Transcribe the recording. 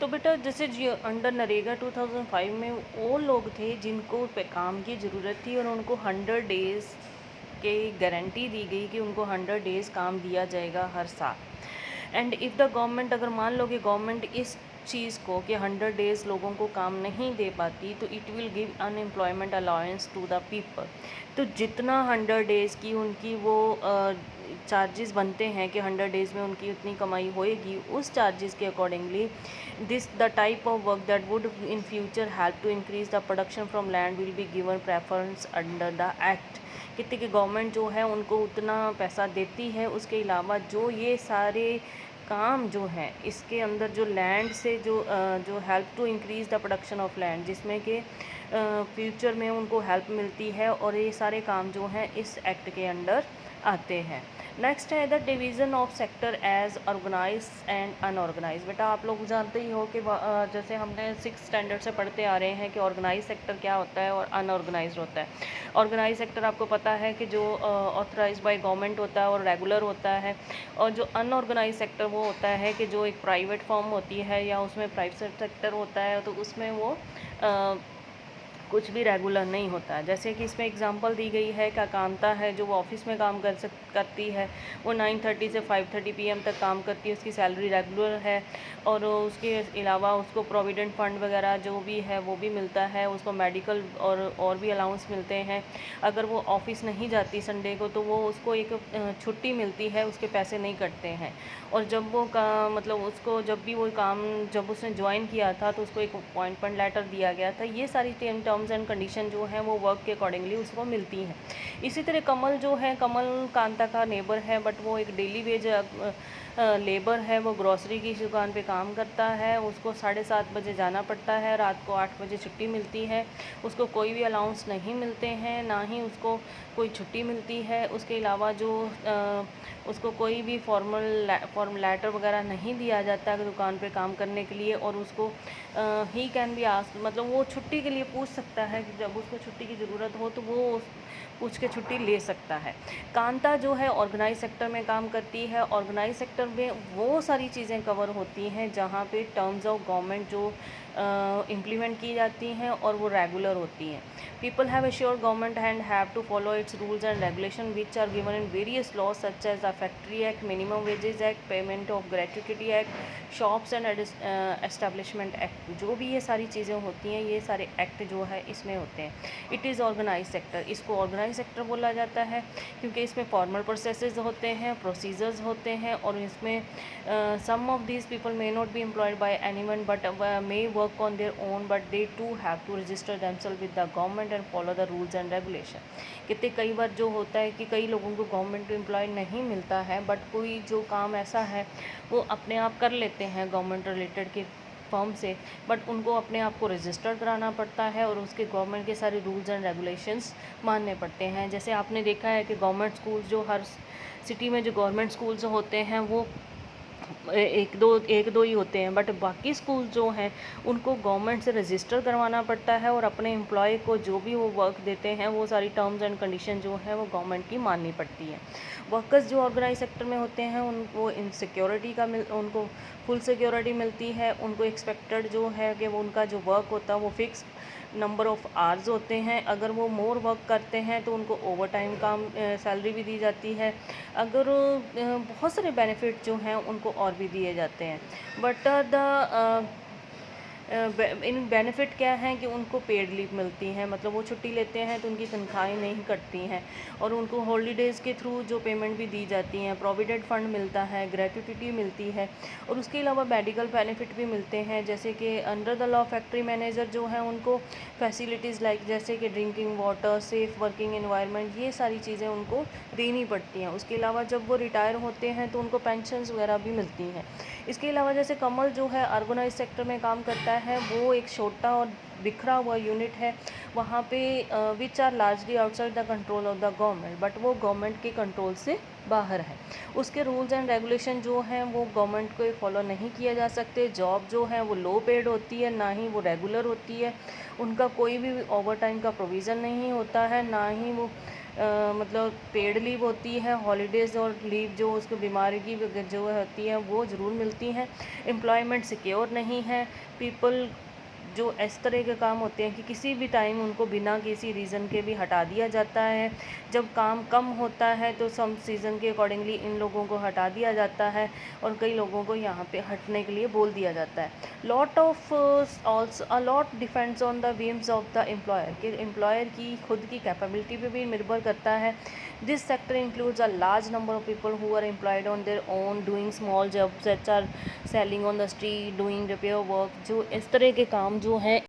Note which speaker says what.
Speaker 1: तो बेटा जैसे जी अंडर नरेगा 2005 में वो लोग थे जिनको पे काम की ज़रूरत थी और उनको 100 डेज़ के गारंटी दी गई कि उनको 100 डेज़ काम दिया जाएगा हर साल। एंड इफ़ द गवर्नमेंट, अगर मान लो कि गवर्नमेंट इस चीज़ को कि 100 डेज़ लोगों को काम नहीं दे पाती, तो it will give unemployment allowance to the people. तो जितना 100 डेज़ की उनकी वो चार्जेस बनते हैं कि 100 डेज़ में उनकी उतनी कमाई होएगी, उस चार्जेस के accordingly this the type of work that would in future help to increase the production from land will be given preference under the act. कितने की गवर्नमेंट जो है उनको उतना पैसा देती है। उसके अलावा जो ये सारे काम जो हैं इसके अंदर जो लैंड से जो help to increase the production of land, जिसमें कि फ्यूचर में उनको हेल्प मिलती है, और ये सारे काम जो हैं इस एक्ट के अंडर आते हैं। नेक्स्ट है the division of sector as organise and unorganise. बेटा आप लोग जानते ही हो कि जैसे हमने 6 स्टैंडर्ड से पढ़ते आ रहे हैं कि ऑर्गेनाइज सेक्टर क्या होता है और अनऑर्गेनाइज होता है। ऑर्गेनाइज सेक्टर आपको पता है कि जो ऑथराइज बाय गवर्नमेंट होता है और रेगुलर होता है, और जो अनऑर्गेनाइज सेक्टर वो होता है कि जो एक प्राइवेट फर्म होती है या उसमें प्राइवेट सेक्टर होता है, तो उसमें वो कुछ भी रेगुलर नहीं होता है। जैसे कि इसमें एग्जांपल दी गई है कि कांता है जो वो ऑफिस में काम करती है, वो 9:30 से 5:30 PM तक काम करती है, उसकी सैलरी रेगुलर है, और उसके अलावा उसको प्रोविडेंट फंड वगैरह जो भी है वो भी मिलता है, उसको मेडिकल और भी अलाउंस मिलते हैं। अगर वो ऑफिस नहीं जाती संडे को तो वो उसको एक छुट्टी मिलती है, उसके पैसे नहीं कटते हैं। और जब वो मतलब उसको जब भी वो काम जब उसने ज्वाइन किया था तो उसको एक अपॉइंटमेंट लेटर दिया गया था। ये सारी टर्म्स एंड कंडीशन जो हैं वो वर्क के अकॉर्डिंगली उसको मिलती हैं। इसी तरह कमल जो है, कमल कांता का नेबर है, बट वो एक डेली वेज लेबर है। वो ग्रॉसरी की दुकान पे काम करता है, उसको 7:30 बजे जाना पड़ता है, रात को 8 बजे छुट्टी मिलती है। उसको कोई भी अलाउंस नहीं मिलते हैं, ना ही उसको कोई छुट्टी मिलती है। उसके अलावा जो उसको कोई भी फॉर्म लेटर वगैरह नहीं दिया जाता है दुकान पे काम करने के लिए, और उसको ही कैन बी आस्क्ड, मतलब वो छुट्टी के लिए पूछ सकता है कि जब उसको छुट्टी की ज़रूरत हो तो वो पूछ के छुट्टी ले सकता है। कांता जो है ऑर्गेनाइज सेक्टर में काम करती है। ऑर्गेनाइज सेक्टर में वो सारी चीज़ें कवर होती हैं जहाँ पे टर्म्स ऑफ गवर्नमेंट जो इम्प्लीमेंट की जाती हैं और वो रेगुलर होती हैं। People have assured government and have to follow its rules and regulation which are given in various laws such as the Factory Act, Minimum Wages Act, Payment of Gratuity Act, Shops and Establishment Act। जो भी ये सारी चीज़ें होती हैं, ये सारे act जो है इसमें होते हैं। इट इज़ ऑर्गेनाइज सेक्टर, इसको ऑर्गेनाइज सेक्टर बोला जाता है क्योंकि इसमें फॉर्मल प्रोसेसेस होते हैं, प्रोसीजर्स होते हैं, और इसमें some of these people may not be employed by anyone but may work on their own, but they to have to register themselves with the government and follow the rules and regulation. कितने कई बार जो होता है कि कई लोगों को government employ नहीं मिलता है, बट कोई जो काम ऐसा है वो अपने आप कर लेते हैं गवर्नमेंट रिलेटेड के फर्म से, बट उनको अपने आप को रजिस्टर कराना पड़ता है और उसके गवर्नमेंट के सारे रूल्स एंड रेगुलेशंस मानने पड़ते हैं। जैसे आपने देखा है कि गवर्नमेंट स्कूल जो हर सिटी में जो गवर्नमेंट स्कूल्स होते हैं वो एक दो ही होते हैं, बट बाकी स्कूल जो हैं उनको गवर्नमेंट से रजिस्टर करवाना पड़ता है, और अपने एम्प्लॉय को जो भी वो वर्क देते हैं वो सारी टर्म्स एंड कंडीशन जो है वो गवर्नमेंट की माननी पड़ती है। वर्कर्स जो ऑर्गेनाइज सेक्टर में होते हैं उनको इन सिक्योरिटी का उनको फुल सिक्योरिटी मिलती है। उनको एक्सपेक्टेड जो है कि वो उनका जो वर्क होता है वो फिक्स नंबर ऑफ़ आवर्स होते हैं। अगर वो मोर वर्क करते हैं तो उनको ओवर टाइम काम सैलरी भी दी जाती है। अगर बहुत सारे बेनिफिट जो हैं उनको और भी दिए जाते हैं, बट इन बेनिफिट क्या हैं कि उनको पेड लीव मिलती है, मतलब वो छुट्टी लेते हैं तो उनकी तनख्वाहें नहीं कटती हैं, और उनको हॉलीडेज़ के थ्रू जो पेमेंट भी दी जाती हैं, प्रोविडेंट फंड मिलता है, ग्रेट्युटी मिलती है, और उसके अलावा मेडिकल बेनिफिट भी मिलते हैं। जैसे कि under the law factory manager जो है उनको फैसिलिटीज़ लाइक जैसे कि drinking water, safe working environment, ये सारी चीज़ें उनको देनी पड़ती हैं। उसके अलावा जब वो रिटायर होते हैं तो उनको पेंशन्स वगैरह भी मिलती हैं। इसके अलावा जैसे कमल जो है ऑर्गेनाइज सेक्टर में काम करता है, वो एक छोटा और बिखरा हुआ यूनिट है वहाँ पे, which are largely outside the control of the government, but वो गवर्नमेंट के कंट्रोल से बाहर है। उसके रूल्स एंड रेगुलेशन जो हैं वो गवर्नमेंट को फॉलो नहीं किया जा सकते। जॉब जो है वो लो पेड होती है, ना ही वो रेगुलर होती है। उनका कोई भी ओवर टाइम का प्रोविज़न नहीं होता है, ना ही वो मतलब पेड लीव होती है, हॉलीडेज़ और लीव जो उसको बीमारी की जो होती है वो ज़रूर मिलती हैं। एम्प्लॉयमेंट सिक्योर नहीं है। पीपल जो इस तरह के काम होते हैं कि किसी भी टाइम उनको बिना किसी रीज़न के भी हटा दिया जाता है। जब काम कम होता है तो सम सीज़न के अकॉर्डिंगली इन लोगों को हटा दिया जाता है और कई लोगों को यहाँ पे हटने के लिए बोल दिया जाता है। Lot of also a lot depends on the whims of the employer कि एम्प्लॉयर की खुद की कैपेबिलिटी पे भी निर्भर करता है। This sector includes a large number of people who are employed on their own doing small jobs such are selling on the street, doing repair work. जो इस तरह के काम जो हैं